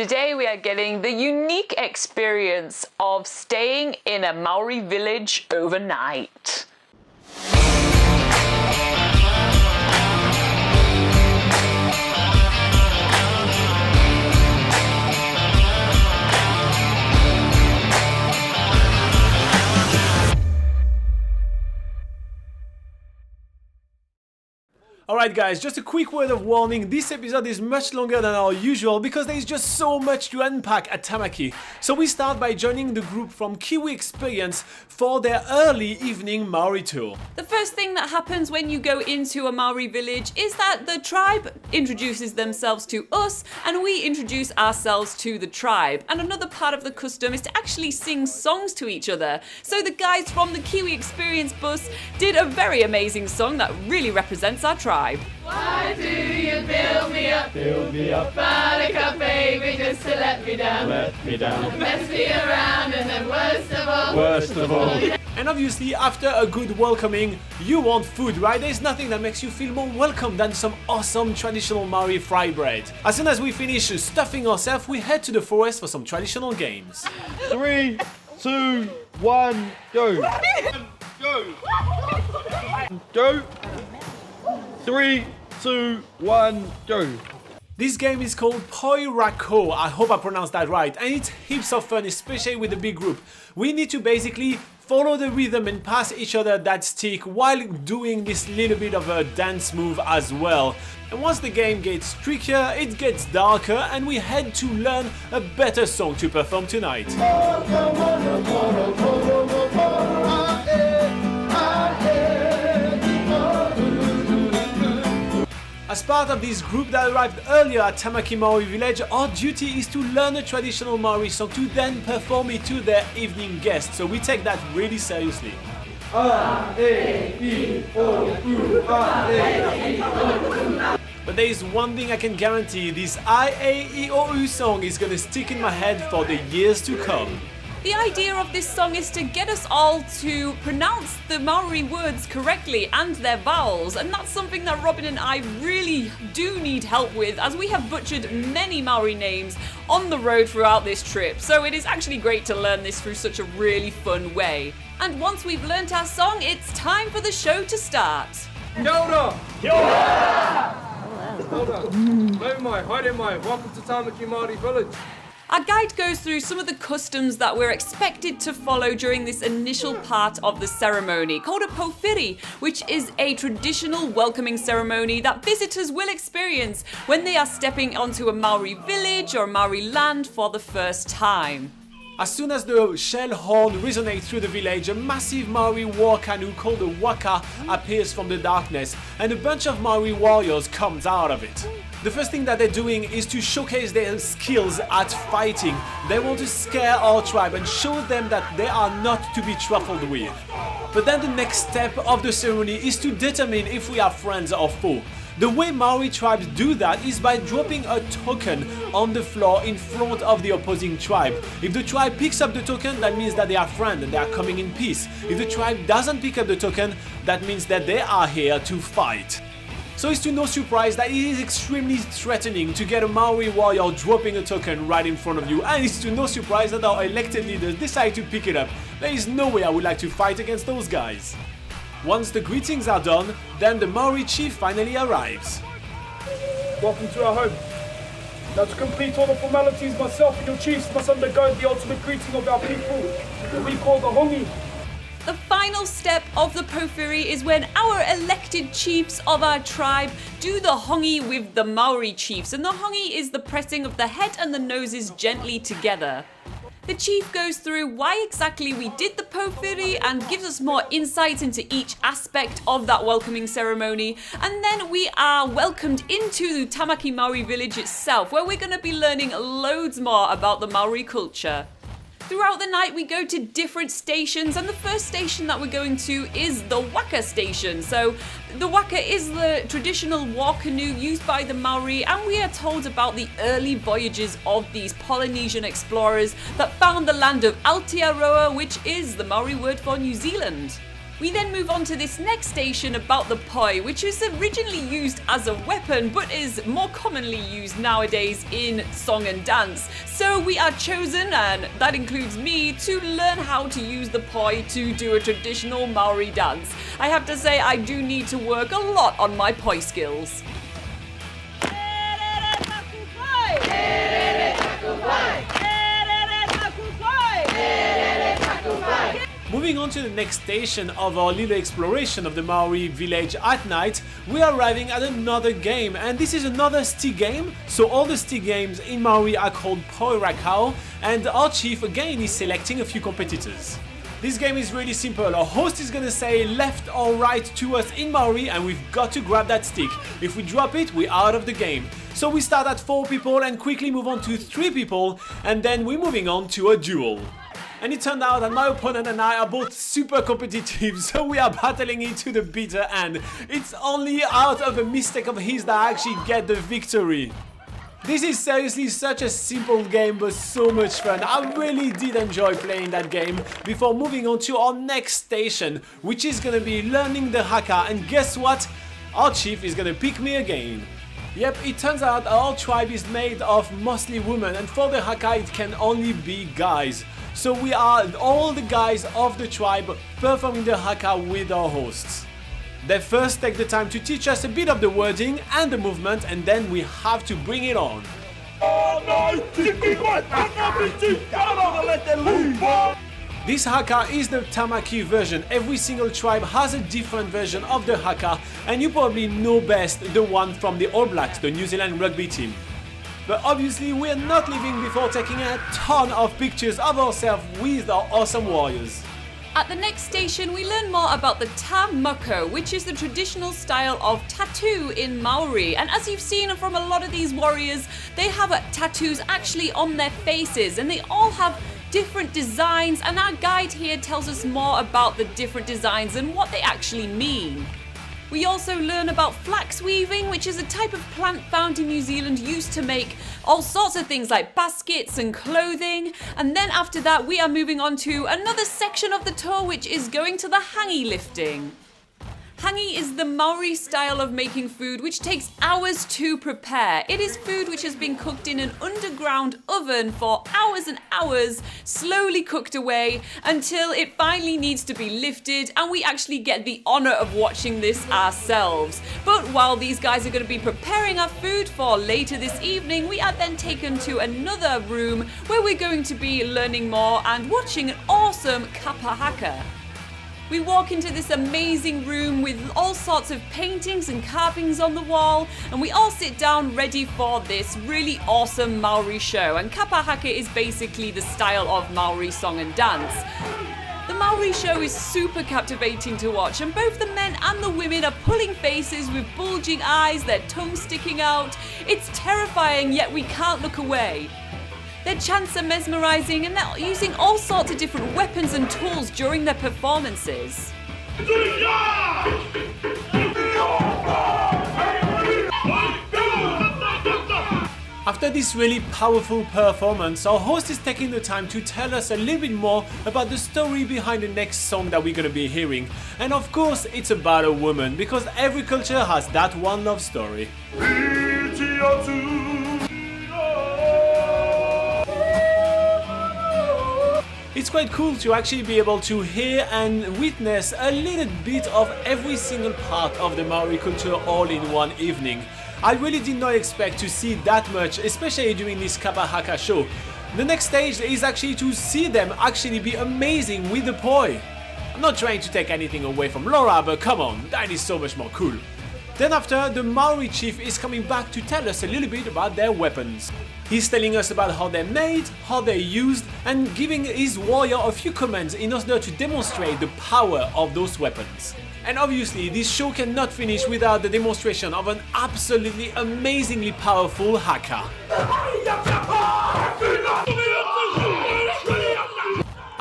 Today we are getting the unique experience of staying in a Maori village overnight. Alright guys, just a quick word of warning, this episode is much longer than our usual because there is just so much to unpack at Tamaki. So we start by joining the group from Kiwi Experience for their early evening Maori tour. The first thing that happens when you go into a Maori village is that the tribe introduces themselves to us and we introduce ourselves to the tribe. And another part of the custom is to actually sing songs to each other. So the guys from the Kiwi Experience bus did a very amazing song that really represents our tribe. Why do you build me up? Build me up. Buttercup baby, just to let me down. Let me down. Mess me around and then worst of all. And obviously after a good welcoming, you want food, right? There's nothing that makes you feel more welcome than some awesome traditional Maori fry bread. As soon as we finish stuffing ourselves, we head to the forest for some traditional games. 3, 2, 1, go! Go! Go! 3, 2, 1, go! This game is called Powhiri, I hope I pronounced that right, and it's heaps of fun, especially with a big group. We need to basically follow the rhythm and pass each other that stick while doing this little bit of a dance move as well. And once the game gets trickier, it gets darker and we head to learn a better song to perform tonight. As part of this group that arrived earlier at Tamaki Maori Village, our duty is to learn a traditional Maori song to then perform it to their evening guests, so we take that really seriously. But there is one thing I can guarantee, this I-A-E-O-U song is gonna stick in my head for the years to come. The idea of this song is to get us all to pronounce the Maori words correctly and their vowels, and that's something that Robin and I really do need help with, as we have butchered many Maori names on the road throughout this trip, so it is actually great to learn this through such a really fun way. And once we've learnt our song, it's time for the show to start. Kia ora! Kia ora! Nau mai, haere mai, welcome to Tamaki Maori Village. Our guide goes through some of the customs that we're expected to follow during this initial part of the ceremony, called a Powhiri, which is a traditional welcoming ceremony that visitors will experience when they are stepping onto a Maori village or Maori land for the first time. As soon as the shell horn resonates through the village, a massive Maori war canoe called a Haka appears from the darkness, and a bunch of Maori warriors comes out of it. The first thing that they're doing is to showcase their skills at fighting. They want to scare our tribe and show them that they are not to be trifled with. But then the next step of the ceremony is to determine if we are friends or foe. The way Maori tribes do that is by dropping a token on the floor in front of the opposing tribe. If the tribe picks up the token, that means that they are friends and they are coming in peace. If the tribe doesn't pick up the token, that means that they are here to fight. So it's to no surprise that it is extremely threatening to get a Maori warrior dropping a token right in front of you, and it's to no surprise that our elected leaders decide to pick it up. There is no way I would like to fight against those guys. Once the greetings are done, then the Maori chief finally arrives. Welcome to our home. Now to complete all the formalities, myself and your chiefs must undergo the ultimate greeting of our people, what we call the Hangi. The final step of the Powhiri is when our elected chiefs of our tribe do the Hangi with the Maori chiefs, and the Hangi is the pressing of the head and the noses gently together. The chief goes through why exactly we did the Powhiri and gives us more insights into each aspect of that welcoming ceremony, and then we are welcomed into Tamaki Maori Village itself, where we're going to be learning loads more about the Maori culture. Throughout the night we go to different stations, and the first station that we're going to is the Haka station. So the Haka is the traditional war canoe used by the Maori, and we are told about the early voyages of these Polynesian explorers that found the land of Aotearoa, which is the Maori word for New Zealand. We then move on to this next station about the poi, which is originally used as a weapon but is more commonly used nowadays in song and dance. So we are chosen, and that includes me, to learn how to use the poi to do a traditional Maori dance. I have to say I do need to work a lot on my poi skills. Moving on to the next station of our little exploration of the Maori village at night, we are arriving at another game, and this is another stick game. So all the stick games in Maori are called Poirakau, and our chief again is selecting a few competitors. This game is really simple. Our host is gonna say left or right to us in Maori, and we've got to grab that stick. If we drop it, we're out of the game. So we start at 4 people and quickly move on to 3 people, and then we're moving on to a duel. And it turned out that my opponent and I are both super competitive, so we are battling it to the bitter end. It's only out of a mistake of his that I actually get the victory. This is seriously such a simple game, but so much fun. I really did enjoy playing that game before moving on to our next station, which is gonna be learning the Haka, and guess what? Our chief is gonna pick me again. Yep, it turns out our tribe is made of mostly women, and for the Haka it can only be guys. So we are all the guys of the tribe performing the Haka with our hosts. They first take the time to teach us a bit of the wording and the movement, and then we have to bring it on. This Haka is the Tamaki version. Every single tribe has a different version of the Haka, and you probably know best the one from the All Blacks, the New Zealand rugby team. But obviously we're not leaving before taking a ton of pictures of ourselves with our awesome warriors. At the next station, we learn more about the Tamaki, which is the traditional style of tattoo in Maori. And as you've seen from a lot of these warriors, they have tattoos actually on their faces, and they all have different designs, and our guide here tells us more about the different designs and what they actually mean. We also learn about flax weaving, which is a type of plant found in New Zealand used to make all sorts of things like baskets and clothing. And then after that, we are moving on to another section of the tour, which is going to the Hangi lifting. Hangi is the Maori style of making food which takes hours to prepare. It is food which has been cooked in an underground oven for hours and hours, slowly cooked away until it finally needs to be lifted, and we actually get the honor of watching this ourselves. But while these guys are going to be preparing our food for later this evening, we are then taken to another room where we're going to be learning more and watching an awesome kapa haka. We walk into this amazing room with all sorts of paintings and carvings on the wall, and we all sit down ready for this really awesome Maori show. And kapa haka is basically the style of Maori song and dance. The Maori show is super captivating to watch, and both the men and the women are pulling faces with bulging eyes, their tongues sticking out. It's terrifying, yet we can't look away. Their chants are mesmerizing, and they're using all sorts of different weapons and tools during their performances. After this really powerful performance, our host is taking the time to tell us a little bit more about the story behind the next song that we're gonna be hearing. And of course, it's about a woman, because every culture has that one love story. It's quite cool to actually be able to hear and witness a little bit of every single part of the Maori culture all in one evening. I really did not expect to see that much, especially during this kapa haka show. The next stage is actually to see them actually be amazing with the poi. I'm not trying to take anything away from Laura, but come on, that is so much more cool. Then after, the Maori chief is coming back to tell us a little bit about their weapons. He's telling us about how they're made, how they're used, and giving his warrior a few commands in order to demonstrate the power of those weapons. And obviously, this show cannot finish without the demonstration of an absolutely amazingly powerful haka.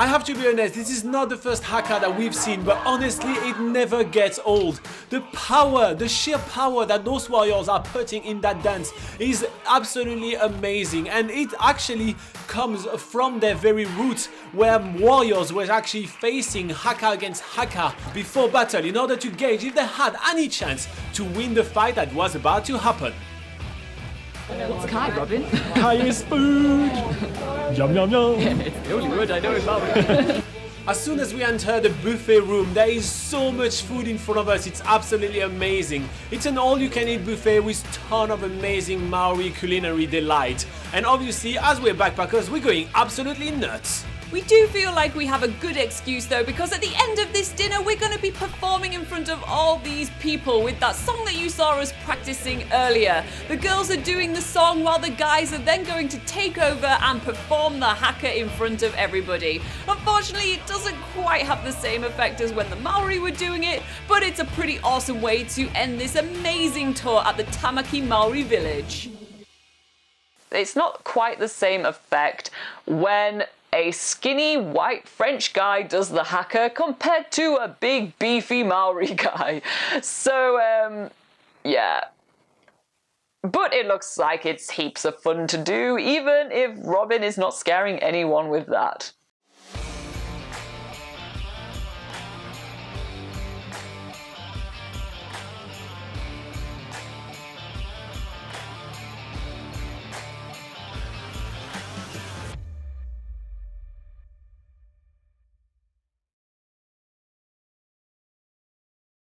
I have to be honest, this is not the first haka that we've seen, but honestly it never gets old. The power, the sheer power that those warriors are putting in that dance is absolutely amazing, and it actually comes from their very roots, where warriors were actually facing haka against haka before battle in order to gauge if they had any chance to win the fight that was about to happen. What's Kai, Robin? Kai is food! Yum yum yum! It's the only word I know in Maori. As soon as we enter the buffet room, there is so much food in front of us, it's absolutely amazing. It's an all-you-can-eat buffet with ton of amazing Maori culinary delight. And obviously, as we're backpackers, we're going absolutely nuts. We do feel like we have a good excuse though, because at the end of this dinner we're going to be performing in front of all these people with that song that you saw us practicing earlier. The girls are doing the song while the guys are then going to take over and perform the haka in front of everybody. Unfortunately, it doesn't quite have the same effect as when the Maori were doing it, but it's a pretty awesome way to end this amazing tour at the Tamaki Maori Village. It's not quite the same effect when a skinny white French guy does the haka compared to a big beefy Maori guy. So, yeah. But it looks like it's heaps of fun to do, even if Robin is not scaring anyone with that.